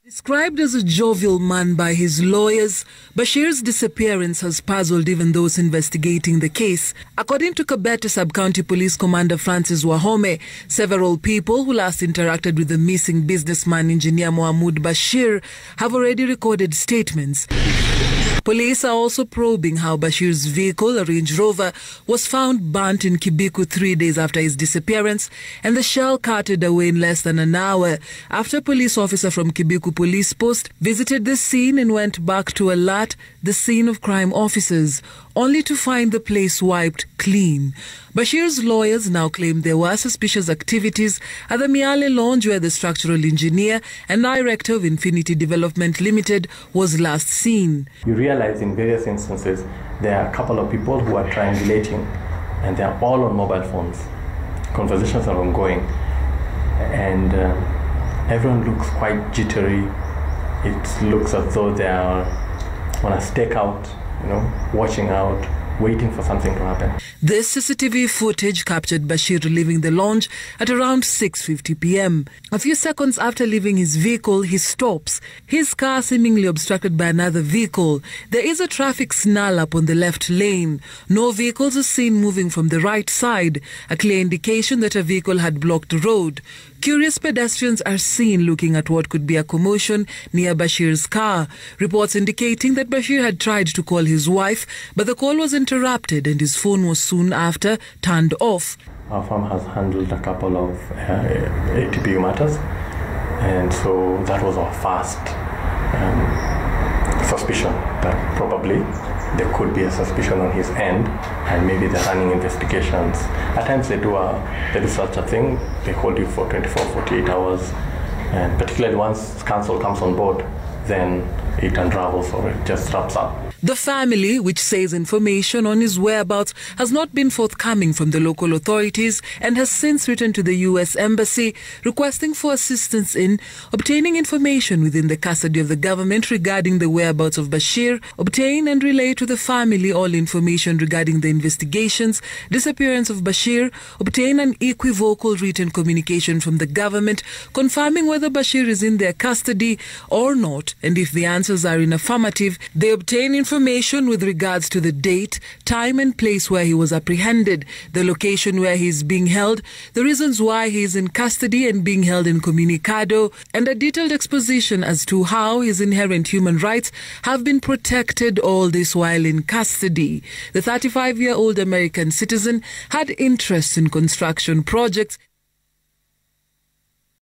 Described as a jovial man by his lawyers, Bashir's disappearance has puzzled even those investigating the case. According to Kabete Sub-County Police Commander Francis Wahome, several people who last interacted with the missing businessman engineer Mohamud Bashir have already recorded statements. Police are also probing how Bashir's vehicle, a Range Rover, was found burnt in Kibiku 3 days after his disappearance, and the shell carted away in less than an hour after a police officer from Kibiku Police Post visited the scene and went back to alert the scene of crime officers, only to find the place wiped clean. Bashir's lawyers now claim there were suspicious activities at the Miale Lounge where the structural engineer and director of Infinity Development Limited was last seen. You realize in various instances there are a couple of people who are triangulating and they are all on mobile phones. Conversations are ongoing and everyone looks quite jittery. It looks as though they are on a stakeout, watching out, waiting for something to happen. This CCTV footage captured Bashir leaving the lounge at around 6:50 p.m. A few seconds after leaving his vehicle, he stops, his car seemingly obstructed by another vehicle. There is a traffic snarl up on the left lane. No vehicles are seen moving from the right side, a clear indication that a vehicle had blocked the road. Curious pedestrians are seen looking at what could be a commotion near Bashir's car. Reports indicating that Bashir had tried to call his wife, but the call was interrupted and his phone was soon after turned off. Our firm has handled a couple of ATPU matters, and so that was our first suspicion that probably there could be a suspicion on his end, and maybe they're running investigations. At times they do such a thing. They hold you for 24, 48 hours, and particularly once counsel comes on board, then it unravels or it just wraps up. The family, which says information on his whereabouts has not been forthcoming from the local authorities and has since written to the U.S. Embassy requesting for assistance in obtaining information within the custody of the government regarding the whereabouts of Bashir, obtain and relay to the family all information regarding the investigations, disappearance of Bashir, obtain an equivocal written communication from the government confirming whether Bashir is in their custody or not, and if the answers are in affirmative, they obtain information with regards to the date, time and place where he was apprehended, the location where he is being held, the reasons why he is in custody and being held incommunicado, and a detailed exposition as to how his inherent human rights have been protected all this while in custody. The 35-year-old American citizen had interests in construction projects